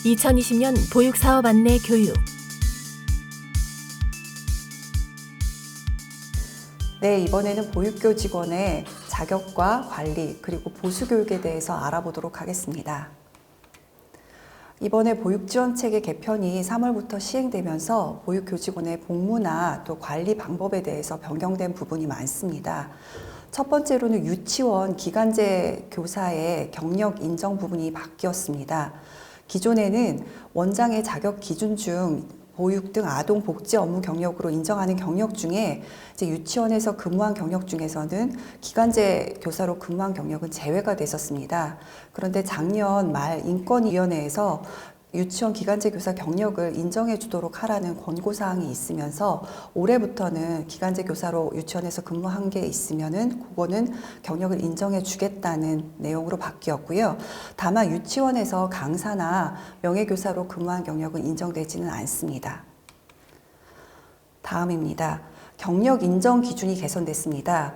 2020년 보육사업 안내 교육. 네, 이번에는 보육교 직원의 자격과 관리 그리고 보수교육에 대해서 알아보도록 하겠습니다. 이번에 보육지원체계 개편이 3월부터 시행되면서 보육교직원의 복무나 또 관리 방법에 대해서 변경된 부분이 많습니다. 첫 번째로는 유치원 기간제 교사의 경력 인정 부분이 바뀌었습니다. 기존에는 원장의 자격 기준 중 보육 등 아동 복지 업무 경력으로 인정하는 경력 중에 이제 유치원에서 근무한 경력 중에서는 기간제 교사로 근무한 경력은 제외가 됐었습니다. 그런데 작년 말 인권위원회에서 유치원 기간제 교사 경력을 인정해 주도록 하라는 권고사항이 있으면서 올해부터는 기간제 교사로 유치원에서 근무한 게 있으면은 그거는 경력을 인정해 주겠다는 내용으로 바뀌었고요. 다만 유치원에서 강사나 명예교사로 근무한 경력은 인정되지는 않습니다. 다음입니다. 경력 인정 기준이 개선됐습니다.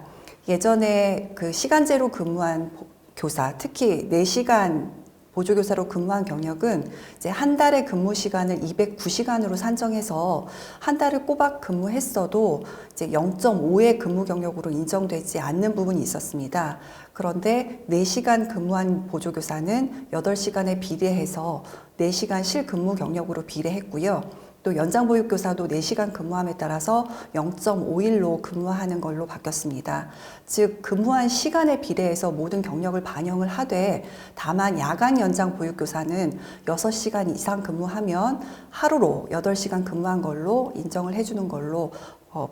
예전에 그 시간제로 근무한 교사, 특히 4시간 보조교사로 근무한 경력은 이제 한 달의 근무 시간을 209시간으로 산정해서 한 달을 꼬박 근무했어도 이제 0.5의 근무 경력으로 인정되지 않는 부분이 있었습니다. 그런데 4시간 근무한 보조교사는 8시간에 비례해서 4시간 실근무 경력으로 비례했고요. 또 연장보육교사도 4시간 근무함에 따라서 0.5일로 근무하는 걸로 바뀌었습니다. 즉 근무한 시간에 비례해서 모든 경력을 반영을 하되 다만 야간 연장보육교사는 6시간 이상 근무하면 하루로 8시간 근무한 걸로 인정을 해주는 걸로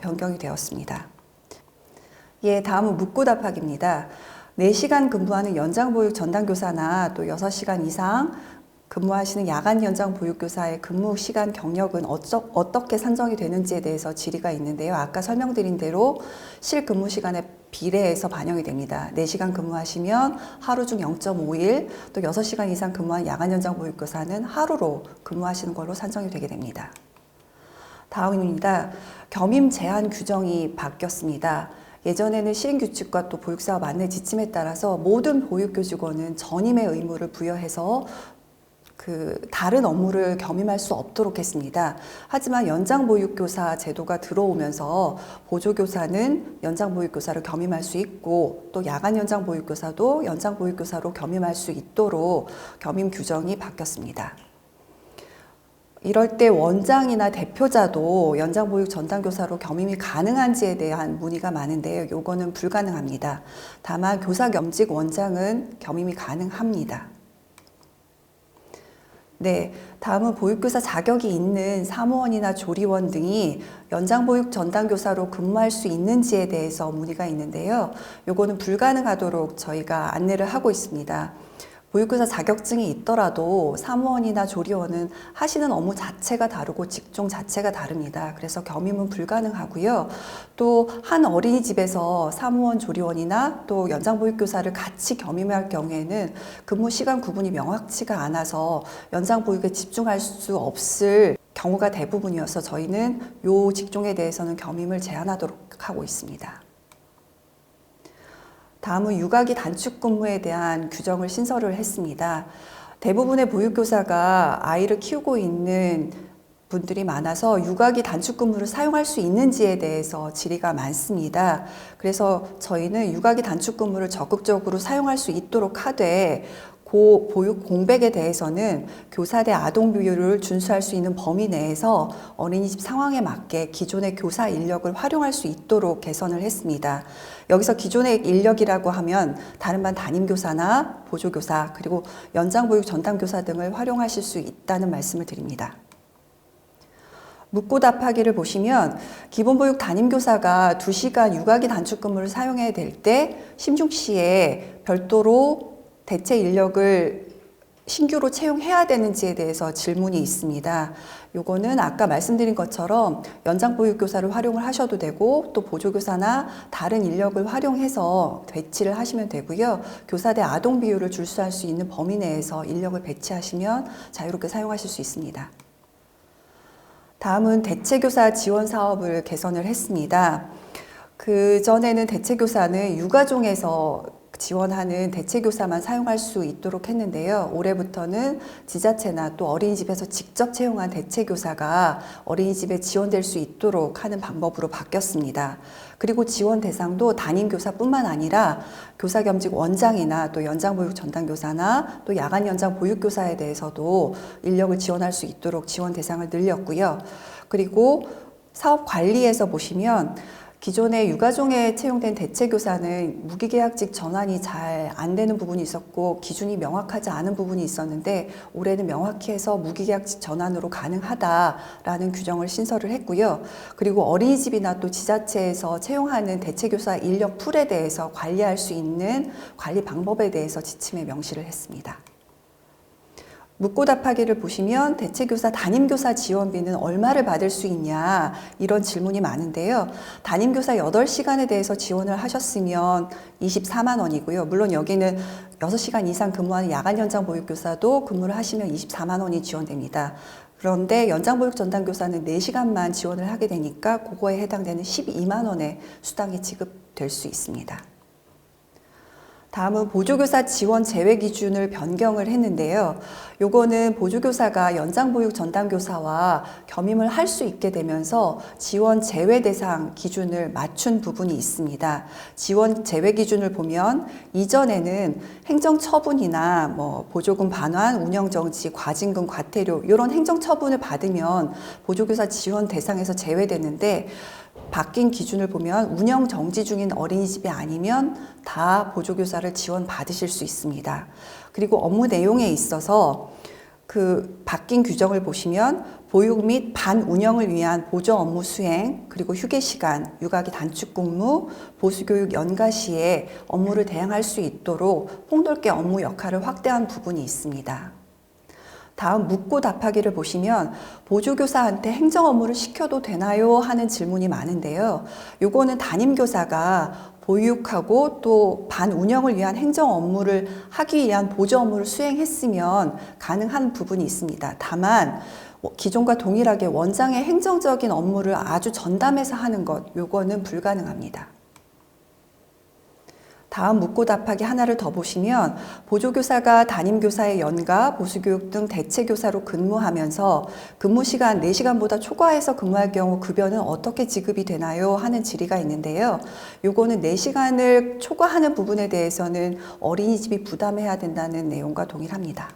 변경이 되었습니다. 예, 다음은 묻고 답하기입니다. 4시간 근무하는 연장보육 전담교사나 또 6시간 이상 근무하시는 야간 연장 보육교사의 근무 시간 경력은 어떻게 산정이 되는지에 대해서 질의가 있는데요. 아까 설명드린 대로 실근무 시간에 비례해서 반영이 됩니다. 4시간 근무하시면 하루 중 0.5일, 또 6시간 이상 근무한 야간 연장 보육교사는 하루로 근무하시는 걸로 산정이 되게 됩니다. 다음입니다. 겸임 제한 규정이 바뀌었습니다. 예전에는 시행규칙과 또 보육사업 안내 지침에 따라서 모든 보육교직원은 전임의 의무를 부여해서 다른 업무를 겸임할 수 없도록 했습니다. 하지만 연장보육교사 제도가 들어오면서 보조교사는 연장보육교사를 겸임할 수 있고 또 야간 연장보육교사도 연장보육교사로 겸임할 수 있도록 겸임 규정이 바뀌었습니다. 이럴 때 원장이나 대표자도 연장보육 전담교사로 겸임이 가능한지에 대한 문의가 많은데요. 요거는 불가능합니다. 다만 교사 겸직 원장은 겸임이 가능합니다. 네, 다음은 보육교사 자격이 있는 사무원이나 조리원 등이 연장보육 전담교사로 근무할 수 있는지에 대해서 문의가 있는데요. 요거는 불가능하도록 저희가 안내를 하고 있습니다. 보육교사 자격증이 있더라도 사무원이나 조리원은 하시는 업무 자체가 다르고 직종 자체가 다릅니다. 그래서 겸임은 불가능하고요. 또 한 어린이집에서 사무원, 조리원이나 또 연장보육교사를 같이 겸임할 경우에는 근무 시간 구분이 명확치가 않아서 연장보육에 집중할 수 없을 경우가 대부분이어서 저희는 이 직종에 대해서는 겸임을 제한하도록 하고 있습니다. 다음은 육아기 단축 근무에 대한 규정을 신설을 했습니다. 대부분의 보육교사가 아이를 키우고 있는 분들이 많아서 육아기 단축 근무를 사용할 수 있는지에 대해서 질의가 많습니다. 그래서 저희는 육아기 단축 근무를 적극적으로 사용할 수 있도록 하되 보육 공백에 대해서는 교사대 아동 비율을 준수할 수 있는 범위 내에서 어린이집 상황에 맞게 기존의 교사 인력을 활용할 수 있도록 개선을 했습니다. 여기서 기존의 인력이라고 하면 다른 반 담임교사나 보조교사 그리고 연장보육 전담교사 등을 활용하실 수 있다는 말씀을 드립니다. 묻고 답하기를 보시면 기본보육 담임교사가 2시간 육아기 단축 근무를 사용해야 될 때 심중시에 별도로 대체 인력을 신규로 채용해야 되는지에 대해서 질문이 있습니다. 요거는 아까 말씀드린 것처럼 연장보육교사를 활용을 하셔도 되고 또 보조교사나 다른 인력을 활용해서 배치를 하시면 되고요. 교사대 아동 비율을 준수할 수 있는 범위 내에서 인력을 배치하시면 자유롭게 사용하실 수 있습니다. 다음은 대체교사 지원 사업을 개선을 했습니다. 그전에는 대체교사는 육아종에서 지원하는 대체교사만 사용할 수 있도록 했는데요. 올해부터는 지자체나 또 어린이집에서 직접 채용한 대체교사가 어린이집에 지원될 수 있도록 하는 방법으로 바뀌었습니다. 그리고 지원 대상도 담임교사뿐만 아니라 교사 겸직 원장이나 또 연장보육 전담교사나 또 야간 연장 보육교사에 대해서도 인력을 지원할 수 있도록 지원 대상을 늘렸고요. 그리고 사업 관리에서 보시면 기존에 유가종에 채용된 대체교사는 무기계약직 전환이 잘 안 되는 부분이 있었고 기준이 명확하지 않은 부분이 있었는데 올해는 명확히 해서 무기계약직 전환으로 가능하다라는 규정을 신설을 했고요. 그리고 어린이집이나 또 지자체에서 채용하는 대체교사 인력 풀에 대해서 관리할 수 있는 관리 방법에 대해서 지침에 명시를 했습니다. 묻고 답하기를 보시면 대체교사 담임교사 지원비는 얼마를 받을 수 있냐 이런 질문이 많은데요. 담임교사 8시간에 대해서 지원을 하셨으면 24만 원이고요. 물론 여기는 6시간 이상 근무하는 야간 연장 보육교사도 근무를 하시면 24만 원이 지원됩니다. 그런데 연장보육 전담교사는 4시간만 지원을 하게 되니까 그거에 해당되는 12만 원의 수당이 지급될 수 있습니다. 다음은 보조교사 지원 제외 기준을 변경을 했는데요. 요거는 보조교사가 연장보육 전담교사와 겸임을 할 수 있게 되면서 지원 제외 대상 기준을 맞춘 부분이 있습니다. 지원 제외 기준을 보면 이전에는 행정처분이나 보조금 반환, 운영정지, 과징금, 과태료 이런 행정처분을 받으면 보조교사 지원 대상에서 제외됐는데 바뀐 기준을 보면 운영 정지 중인 어린이집이 아니면 다 보조교사를 지원받으실 수 있습니다. 그리고 업무 내용에 있어서 그 바뀐 규정을 보시면 보육 및 반운영을 위한 보조 업무 수행, 그리고 휴게 시간, 육아기 단축 근무, 보수교육 연가 시에 업무를 대행할 수 있도록 폭넓게 업무 역할을 확대한 부분이 있습니다. 다음 묻고 답하기를 보시면 보조교사한테 행정 업무를 시켜도 되나요? 하는 질문이 많은데요. 요거는 담임교사가 보육하고 또 반운영을 위한 행정 업무를 하기 위한 보조 업무를 수행했으면 가능한 부분이 있습니다. 다만 기존과 동일하게 원장의 행정적인 업무를 아주 전담해서 하는 것, 요거는 불가능합니다. 다음 묻고 답하기 하나를 더 보시면 보조교사가 담임교사의 연가, 보수교육 등 대체교사로 근무하면서 근무시간 4시간보다 초과해서 근무할 경우 급여는 어떻게 지급이 되나요? 하는 질의가 있는데요. 요거는 4시간을 초과하는 부분에 대해서는 어린이집이 부담해야 된다는 내용과 동일합니다.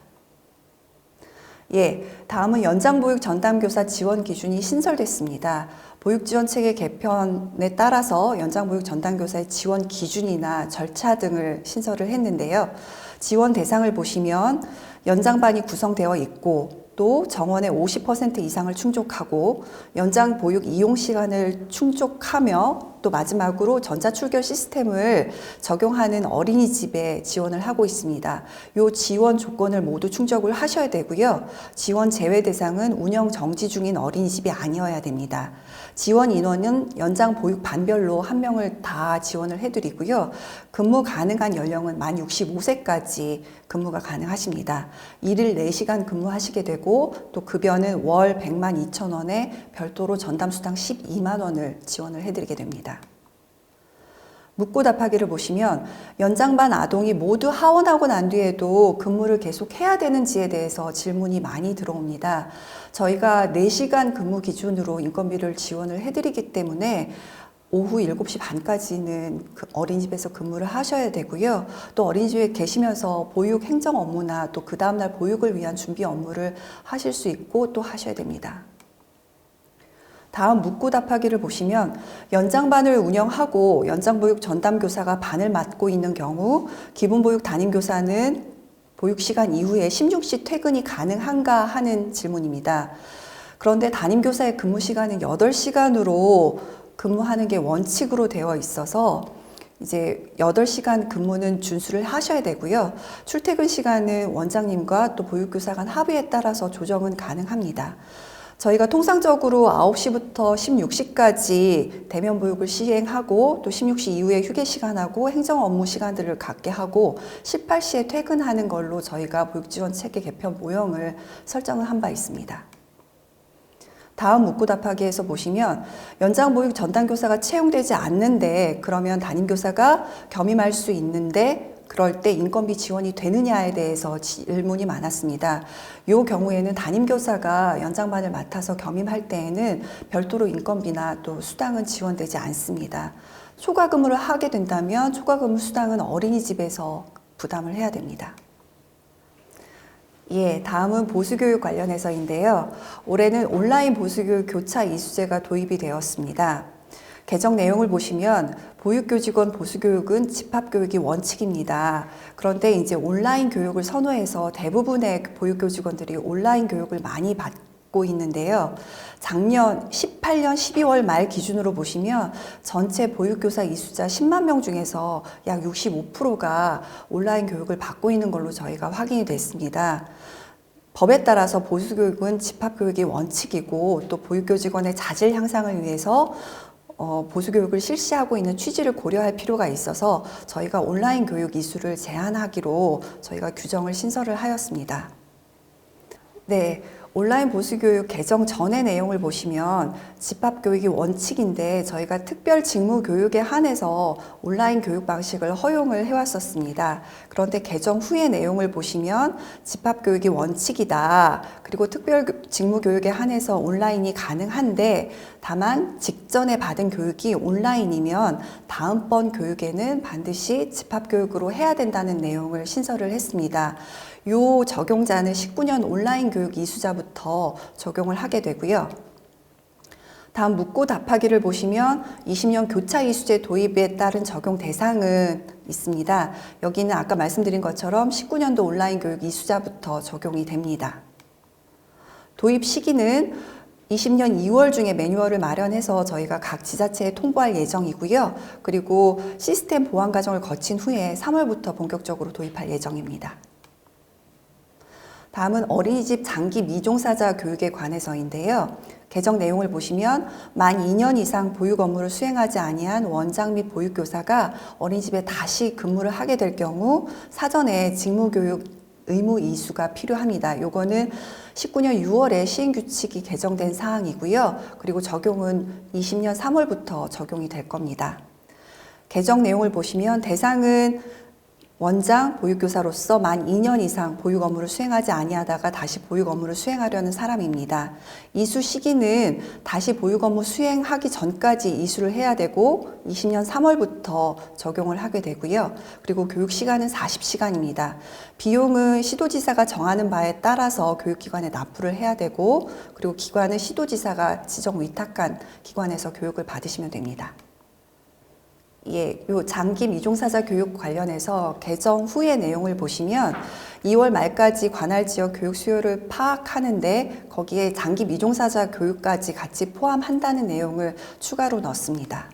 다음은 연장보육 전담교사 지원 기준이 신설됐습니다. 보육지원체계 개편에 따라서 연장보육 전담교사의 지원 기준이나 절차 등을 신설을 했는데요. 지원 대상을 보시면 연장반이 구성되어 있고 또 정원의 50% 이상을 충족하고 연장보육 이용 시간을 충족하며 또 마지막으로 전자출결 시스템을 적용하는 어린이집에 지원을 하고 있습니다. 이 지원 조건을 모두 충족을 하셔야 되고요. 지원 제외 대상은 운영 정지 중인 어린이집이 아니어야 됩니다. 지원 인원은 연장 보육 반별로 1명을 다 지원을 해드리고요. 근무 가능한 연령은 만 65세까지 근무가 가능하십니다. 일일 4시간 근무하시게 되고 또 급여는 월 100만 2천 원에 별도로 전담수당 12만 원을 지원을 해드리게 됩니다. 묻고 답하기를 보시면 연장반 아동이 모두 하원하고 난 뒤에도 근무를 계속 해야 되는지에 대해서 질문이 많이 들어옵니다. 저희가 4시간 근무 기준으로 인건비를 지원을 해드리기 때문에 오후 7시 반까지는 어린이집에서 근무를 하셔야 되고요. 또 어린이집에 계시면서 보육 행정 업무나 또 그 다음날 보육을 위한 준비 업무를 하실 수 있고 또 하셔야 됩니다. 다음 묻고 답하기를 보시면 연장반을 운영하고 연장보육 전담교사가 반을 맡고 있는 경우 기본보육 담임교사는 보육시간 이후에 16시 퇴근이 가능한가 하는 질문입니다. 그런데 담임교사의 근무시간은 8시간으로 근무하는 게 원칙으로 되어 있어서 이제 8시간 근무는 준수를 하셔야 되고요. 출퇴근 시간은 원장님과 또 보육교사 간 합의에 따라서 조정은 가능합니다. 저희가 통상적으로 9시부터 16시까지 대면 보육을 시행하고 또 16시 이후에 휴게 시간하고 행정 업무 시간들을 갖게 하고 18시에 퇴근하는 걸로 저희가 보육지원 체계 개편 모형을 설정을 한 바 있습니다. 다음 묻고 답하기에서 보시면 연장보육 전담교사가 채용되지 않는데 그러면 담임교사가 겸임할 수 있는데 그럴 때 인건비 지원이 되느냐에 대해서 질문이 많았습니다. 이 경우에는 담임교사가 연장반을 맡아서 겸임할 때에는 별도로 인건비나 또 수당은 지원되지 않습니다. 초과 근무를 하게 된다면 초과 근무 수당은 어린이집에서 부담을 해야 됩니다. 예, 다음은 보수교육 관련해서인데요. 올해는 온라인 보수교육 교차 이수제가 도입이 되었습니다. 개정 내용을 보시면 보육교직원 보수교육은 집합교육이 원칙입니다. 그런데 이제 온라인 교육을 선호해서 대부분의 보육교직원들이 온라인 교육을 많이 받고 있는데요. 작년 18년 12월 말 기준으로 보시면 전체 보육교사 이수자 10만 명 중에서 약 65%가 온라인 교육을 받고 있는 걸로 저희가 확인이 됐습니다. 법에 따라서 보수교육은 집합교육이 원칙이고 또 보육교직원의 자질 향상을 위해서 보수교육을 실시하고 있는 취지를 고려할 필요가 있어서 저희가 온라인 교육 이수를 제한하기로 저희가 규정을 신설을 하였습니다. 네, 온라인 보수교육 개정 전의 내용을 보시면 집합교육이 원칙인데 저희가 특별 직무 교육에 한해서 온라인 교육 방식을 허용을 해왔었습니다. 그런데 개정 후의 내용을 보시면 집합교육이 원칙이다. 그리고 특별 직무 교육에 한해서 온라인이 가능한데 다만 직전에 받은 교육이 온라인이면 다음번 교육에는 반드시 집합교육으로 해야 된다는 내용을 신설을 했습니다. 요 적용자는 19년 온라인 교육 이수자부터 적용을 하게 되고요. 다음 묻고 답하기를 보시면 20년 교차 이수제 도입에 따른 적용 대상은 있습니다. 여기는 아까 말씀드린 것처럼 19년도 온라인 교육 이수자부터 적용이 됩니다. 도입 시기는 20년 2월 중에 매뉴얼을 마련해서 저희가 각 지자체에 통보할 예정이고요. 그리고 시스템 보완 과정을 거친 후에 3월부터 본격적으로 도입할 예정입니다. 다음은 어린이집 장기 미종사자 교육에 관해서인데요. 개정 내용을 보시면 만 2년 이상 보육 업무를 수행하지 아니한 원장 및 보육교사가 어린이집에 다시 근무를 하게 될 경우 사전에 직무교육 의무 이수가 필요합니다. 요거는 19년 6월에 시행규칙이 개정된 사항이고요. 그리고 적용은 20년 3월부터 적용이 될 겁니다. 개정 내용을 보시면 대상은 원장 보육교사로서 만 2년 이상 보육 업무를 수행하지 아니하다가 다시 보육 업무를 수행하려는 사람입니다. 이수 시기는 다시 보육 업무 수행하기 전까지 이수를 해야 되고 20년 3월부터 적용을 하게 되고요. 그리고 교육 시간은 40시간입니다. 비용은 시도지사가 정하는 바에 따라서 교육기관에 납부를 해야 되고 그리고 기관은 시도지사가 지정 위탁한 기관에서 교육을 받으시면 됩니다. 예, 요 장기 미종사자 교육 관련해서 개정 후의 내용을 보시면 2월 말까지 관할 지역 교육 수요를 파악하는데 거기에 장기 미종사자 교육까지 같이 포함한다는 내용을 추가로 넣습니다.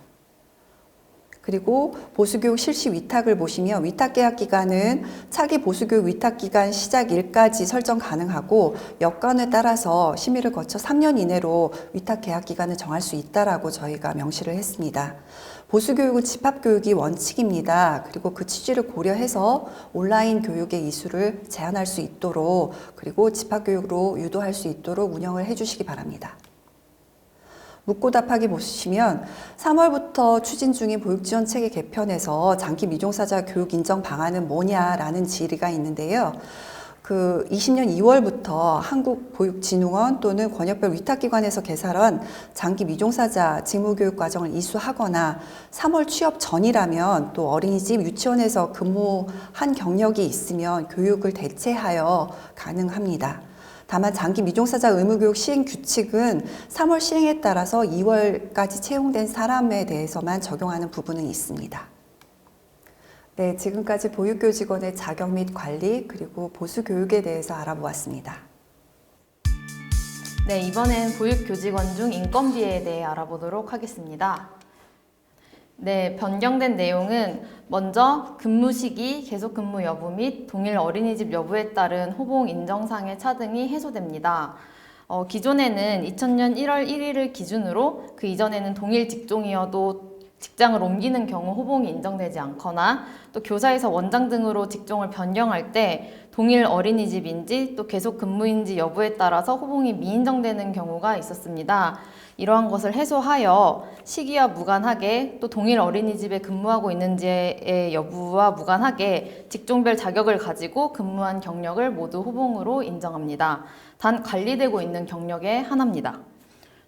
그리고 보수교육 실시 위탁을 보시면 위탁계약 기간은 차기 보수교육 위탁기간 시작일까지 설정 가능하고 여건에 따라서 심의를 거쳐 3년 이내로 위탁계약 기간을 정할 수 있다라고 저희가 명시를 했습니다. 보수교육은 집합교육이 원칙입니다. 그리고 그 취지를 고려해서 온라인 교육의 이수를 제한할 수 있도록 그리고 집합교육으로 유도할 수 있도록 운영을 해주시기 바랍니다. 묻고 답하기 보시면 3월부터 추진 중인 보육지원체계 개편에서 장기 미종사자 교육 인정 방안은 뭐냐라는 질의가 있는데요. 20년 2월부터 한국보육진흥원 또는 권역별 위탁기관에서 개설한 장기 미종사자 직무교육 과정을 이수하거나 3월 취업 전이라면 또 어린이집 유치원에서 근무한 경력이 있으면 교육을 대체하여 가능합니다. 다만 장기 미종사자 의무교육 시행 규칙은 3월 시행에 따라서 2월까지 채용된 사람에 대해서만 적용하는 부분은 있습니다. 네, 지금까지 보육교직원의 자격 및 관리 그리고 보수교육에 대해서 알아보았습니다. 네, 이번엔 보육교직원 중 인건비에 대해 알아보도록 하겠습니다. 네, 변경된 내용은 먼저 근무 시기, 계속 근무 여부 및 동일 어린이집 여부에 따른 호봉 인정상의 차등이 해소됩니다. 기존에는 2000년 1월 1일을 기준으로 그 이전에는 동일 직종이어도 직장을 옮기는 경우 호봉이 인정되지 않거나 또 교사에서 원장 등으로 직종을 변경할 때 동일 어린이집인지 또 계속 근무인지 여부에 따라서 호봉이 미인정되는 경우가 있었습니다. 이러한 것을 해소하여 시기와 무관하게 또 동일 어린이집에 근무하고 있는지의 여부와 무관하게 직종별 자격을 가지고 근무한 경력을 모두 호봉으로 인정합니다. 단 관리되고 있는 경력에 한합니다.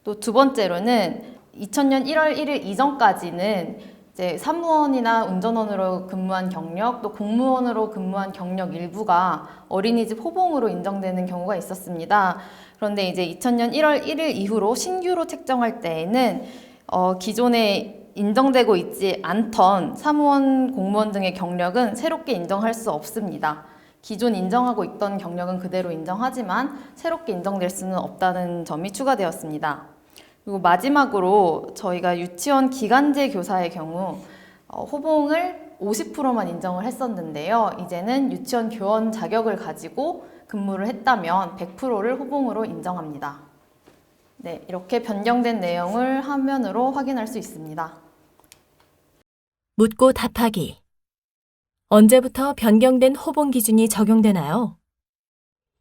또 두 번째로는 2000년 1월 1일 이전까지는 이제 사무원이나 운전원으로 근무한 경력, 또 공무원으로 근무한 경력 일부가 어린이집 호봉으로 인정되는 경우가 있었습니다. 그런데 이제 2000년 1월 1일 이후로 신규로 책정할 때에는 기존에 인정되고 있지 않던 사무원, 공무원 등의 경력은 새롭게 인정할 수 없습니다. 기존 인정하고 있던 경력은 그대로 인정하지만 새롭게 인정될 수는 없다는 점이 추가되었습니다. 그리고 마지막으로 저희가 유치원 기간제 교사의 경우 호봉을 50%만 인정을 했었는데요. 이제는 유치원 교원 자격을 가지고 근무를 했다면 100%를 호봉으로 인정합니다. 네, 이렇게 변경된 내용을 화면으로 확인할 수 있습니다. 묻고 답하기. 언제부터 변경된 호봉 기준이 적용되나요?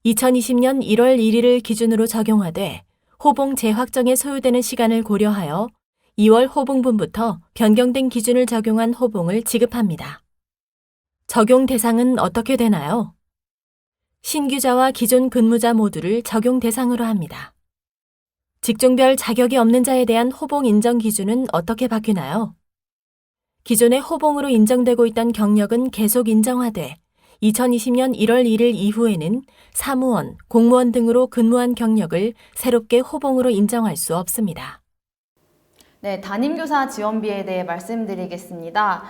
2020년 1월 1일을 기준으로 적용하되 호봉 재확정에 소요되는 시간을 고려하여 2월 호봉분부터 변경된 기준을 적용한 호봉을 지급합니다. 적용 대상은 어떻게 되나요? 신규자와 기존 근무자 모두를 적용 대상으로 합니다. 직종별 자격이 없는 자에 대한 호봉 인정 기준은 어떻게 바뀌나요? 기존의 호봉으로 인정되고 있던 경력은 계속 인정하되 2020년 1월 1일 이후에는 사무원, 공무원 등으로 근무한 경력을 새롭게 호봉으로 인정할 수 없습니다. 네, 담임교사 지원비에 대해 말씀드리겠습니다.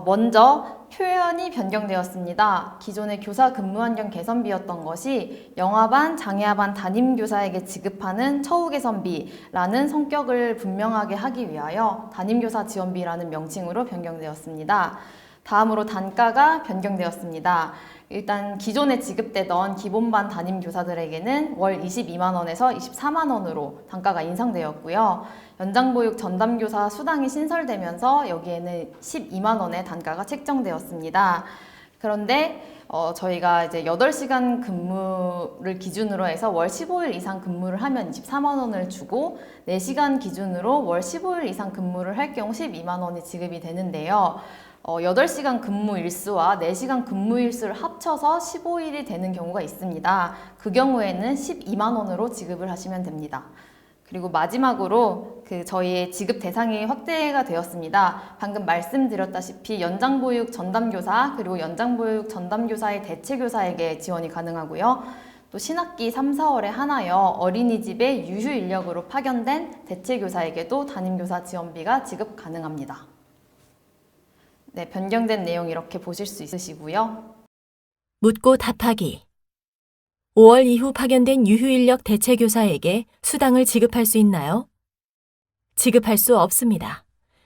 먼저 표현이 변경되었습니다. 기존의 교사 근무 환경 개선비였던 것이 영아반, 장애아반 담임교사에게 지급하는 처우 개선비라는 성격을 분명하게 하기 위하여 담임교사 지원비라는 명칭으로 변경되었습니다. 다음으로 단가가 변경되었습니다. 일단 기존에 지급되던 기본반 담임교사들에게는 월 22만 원에서 24만 원으로 단가가 인상되었고요. 연장보육 전담교사 수당이 신설되면서 여기에는 12만 원의 단가가 책정되었습니다. 그런데 저희가 이제 8시간 근무를 기준으로 해서 월 15일 이상 근무를 하면 24만 원을 주고 4시간 기준으로 월 15일 이상 근무를 할 경우 12만 원이 지급이 되는데요. 8시간 근무 일수와 4시간 근무 일수를 합쳐서 15일이 되는 경우가 있습니다. 그 경우에는 12만 원으로 지급을 하시면 됩니다. 그리고 마지막으로 저희의 지급 대상이 확대가 되었습니다. 방금 말씀드렸다시피 연장보육 전담교사 그리고 연장보육 전담교사의 대체교사에게 지원이 가능하고요. 또 신학기 3, 4월에 한하여 어린이집에 유휴 인력으로 파견된 대체교사에게도 담임교사 지원비가 지급 가능합니다. 네, 변경된 내용 이렇게 보실 수 있으시고요. 묻고 답하기. 5월 이후 파견된 유휴인력 대체교사에게 수당을 지급할 수 있나요? 지급할 수 없습니다.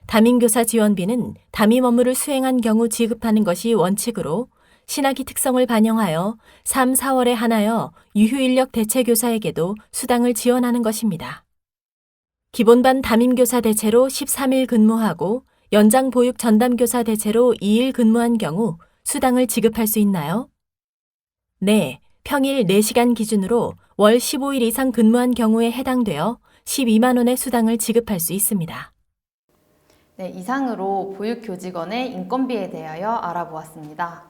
담임교사 지원비는 담임 업무를 수행한 경우 지급하는 것이 원칙으로 신학기 특성을 반영하여 3, 4월에 한하여 유휴인력 대체교사에게도 수당을 지원하는 것입니다. 기본반 담임교사 대체로 13일 근무하고 연장보육 전담교사 대체로 2일 근무한 경우 수당을 지급할 수 있나요? 네, 평일 4시간 기준으로 월 15일 이상 근무한 경우에 해당되어 12만 원의 수당을 지급할 수 있습니다. 네, 이상으로 보육교직원의 인건비에 대하여 알아보았습니다.